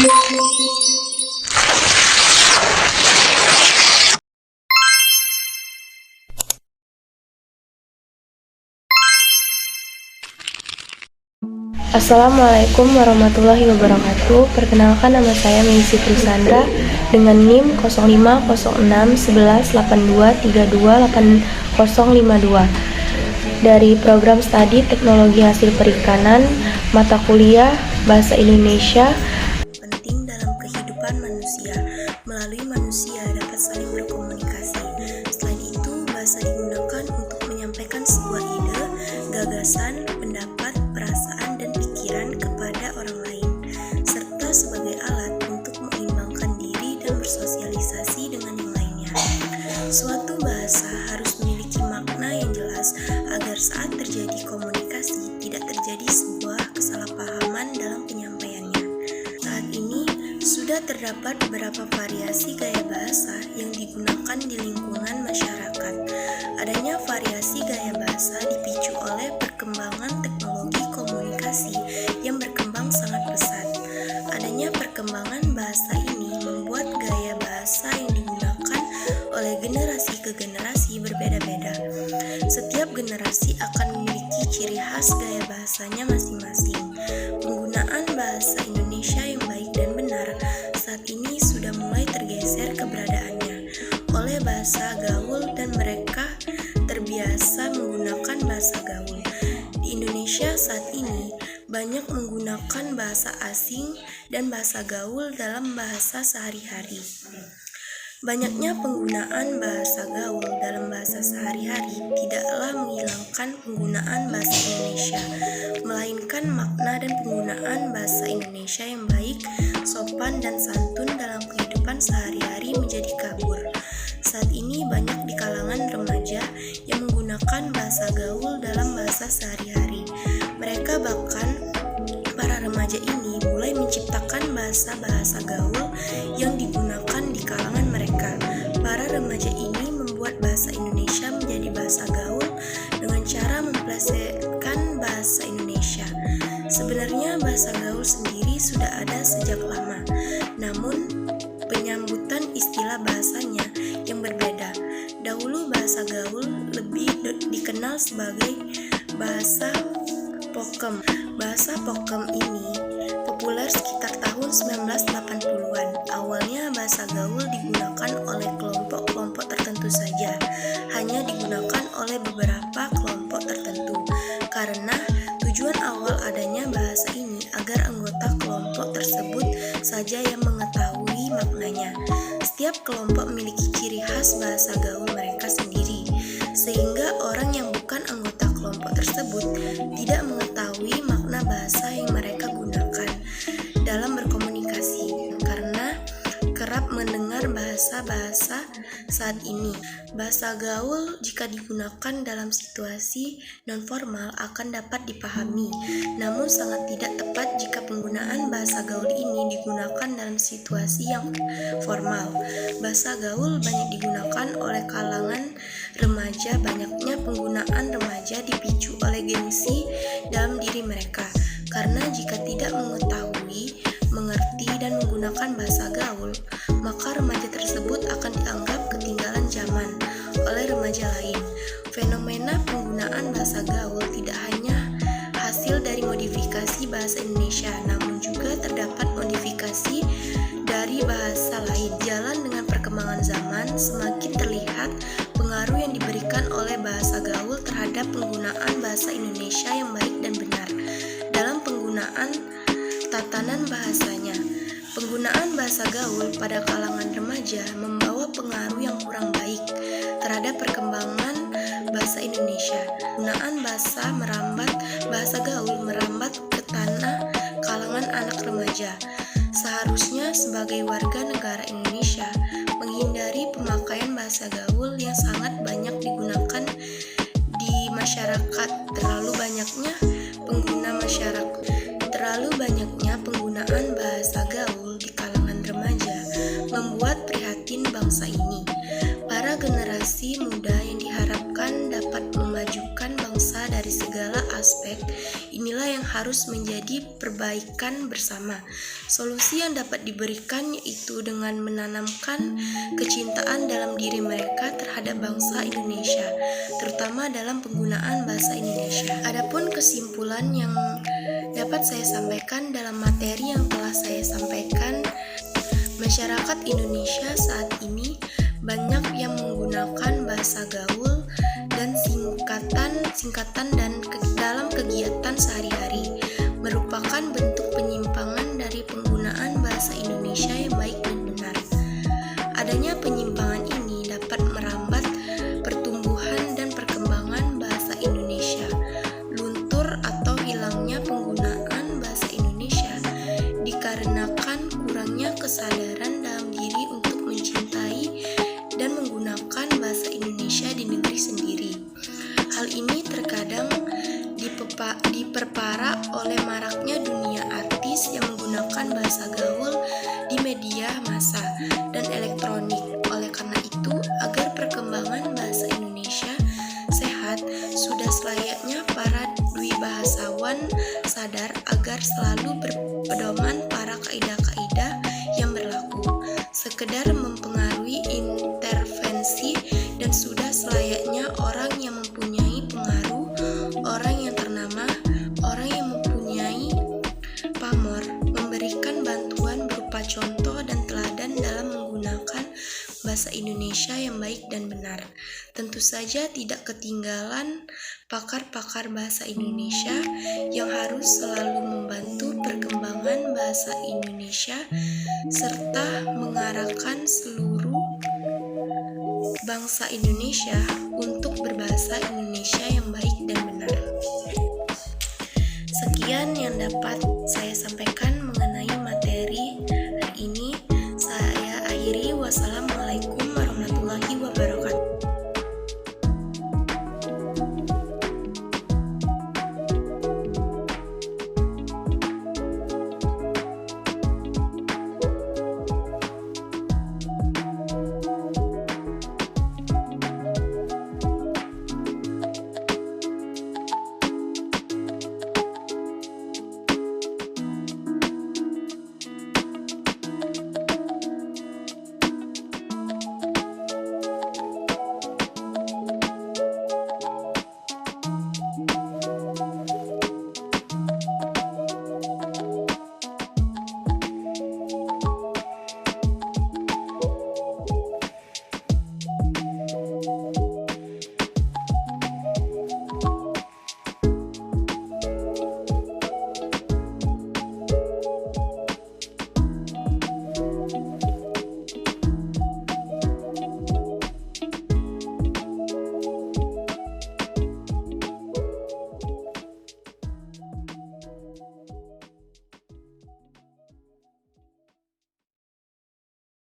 Assalamualaikum warahmatullahi wabarakatuh. Perkenalkan, nama saya Meisi Krusandra dengan NIM 05061182328052 dari program studi Teknologi Hasil Perikanan, mata kuliah Bahasa Indonesia. Penting dalam kehidupan manusia. Melalui manusia dapat saling berkomunikasi. Selain itu, bahasa digunakan untuk menyampaikan sebuah ide, gagasan, pendapat, perasaan, dan pikiran kepada orang lain, serta sebagai alat untuk menyeimbangkan diri dan bersosialisasi dengan yang lainnya. Suatu bahasa harus memiliki makna yang jelas agar saat terjadi komunikasi tidak terjadi sebuah kesalahpahaman dalam penyampaiannya. Saat ini sudah terdapat beberapa variasi gaya bahasa yang digunakan di lingkungan masyarakat. Adanya variasi gaya bahasa dipicu oleh perkembangan teknologi komunikasi yang berkembang sangat pesat. Adanya perkembangan bahasa ini membuat gaya bahasa yang digunakan oleh generasi ke generasi berbeda-beda. Setiap generasi akan memiliki ciri khas gaya bahasanya masing-masing. Penggunaan bahasa Indonesia yang baik dan benar saat ini sudah mulai tergeser keberadaannya oleh bahasa gaul dan mereka terbiasa menggunakan bahasa gaul. Di Indonesia saat ini banyak menggunakan bahasa asing dan bahasa gaul dalam bahasa sehari-hari. Banyaknya penggunaan bahasa gaul dalam bahasa sehari-hari tidaklah menghilangkan penggunaan bahasa Indonesia, melainkan makna dan penggunaan bahasa Indonesia yang baik, sopan, dan santun dalam kehidupan sehari-hari menjadi kabur. Saat ini banyak di kalangan remaja yang menggunakan bahasa gaul dalam bahasa sehari-hari. Mereka bahkan para remaja ini mulai menciptakan bahasa-bahasa gaul yang digunakan di kalangan mereka. Para remaja ini membuat bahasa Indonesia menjadi bahasa gaul dengan cara memplesetkan bahasa Indonesia. Sebenarnya bahasa gaul sendiri sudah ada sejak lama, namun penyambutan istilah bahasanya yang berbeda. Dahulu bahasa gaul lebih dikenal sebagai bahasa pokem. Bahasa pokem ini populer sekitar tahun 1980-an. Awalnya bahasa gaul digunakan oleh kelompok-kelompok tertentu saja, hanya digunakan oleh beberapa kelompok tertentu. Karena tujuan awal adanya bahasa ini agar anggota kelompok tersebut saja yang mengetahui maknanya. Setiap kelompok memiliki ciri khas bahasa gaul mereka sendiri, sehingga orang yang bukan anggota kelompok tersebut tidak mengetahui makna bahasa yang mereka gunakan dalam berkomunikasi karena kerap mendengar bahasa-bahasa saat ini. Bahasa gaul jika digunakan dalam situasi non-formal akan dapat dipahami, namun sangat tidak tepat jika penggunaan bahasa gaul ini digunakan dalam situasi yang formal. Bahasa gaul banyak digunakan oleh kalangan remaja. Banyaknya penggunaan remaja dipicu oleh gengsi dalam diri mereka, karena jika tidak mengetahui, mengerti, dan menggunakan bahasa gaul, maka remaja tersebut akan dianggap ketinggalan zaman oleh remaja lain. Fenomena penggunaan bahasa gaul tidak hanya hasil dari modifikasi bahasa Indonesia, namun juga terdapat modifikasi dari bahasa lain. Jalan dengan perkembangan zaman, semakin terlihat pengaruh yang diberikan oleh bahasa gaul terhadap penggunaan bahasa Indonesia yang baik dan benar dalam penggunaan tatanan bahasanya. Penggunaan bahasa gaul pada kalangan remaja membawa pengaruh yang kurang baik terhadap perkembangan bahasa Indonesia. Penggunaan bahasa gaul merambat ke tanah kalangan anak remaja. Seharusnya sebagai warga negara Indonesia menghindari pemakaian bahasa gaul yang sangat banyak digunakan di masyarakat. Terlalu banyaknya penggunaan bahasa gaul di kalangan remaja membuat prihatin bangsa ini. Para generasi muda yang diharapkan dapat memajukan bangsa dari segala aspek, inilah yang harus menjadi perbaikan bersama. Solusi yang dapat diberikan yaitu dengan menanamkan kecintaan dalam diri mereka terhadap bangsa Indonesia, terutama dalam penggunaan bahasa Indonesia. Adapun kesimpulan yang dapat saya sampaikan dalam materi yang telah saya sampaikan, masyarakat Indonesia saat ini banyak yang menggunakan bahasa gaul dan singkatan dalam kegiatan sehari-hari, merupakan bentuk penyimpangan dari penggunaan bahasa Indonesia yang baik dan benar. Adanya penyimpangan ini dapat merambat pertumbuhan dan perkembangan bahasa Indonesia. Luntur atau hilangnya penggunaan bahasa Indonesia dikarenakan kurangnya kesadaran dalam diri untuk mencintai dan menggunakan bahasa Indonesia di negeri sendiri. Hal ini terkadang diperparah oleh maraknya dunia artis yang menggunakan bahasa gaul di media massa dan elektronik. Oleh karena itu, agar perkembangan bahasa Indonesia sehat, sudah selayaknya para dwibahasawan sadar agar selalu berpedoman para kaidah-kaidah yang berlaku, sekedar mempengaruhi intervensi, dan sudah selayaknya orang yang mempunyai pengaruh, orang yang ternama, orang yang mempunyai pamor, memberikan bantuan berupa contoh dan teladan dalam menggunakan bahasa Indonesia yang baik dan benar. Tentu saja tidak ketinggalan pakar-pakar bahasa Indonesia yang harus selalu membantu perkembangan bahasa Indonesia serta mengarahkan seluruh bangsa Indonesia untuk berbahasa Indonesia yang baik dan benar. Sekian yang dapat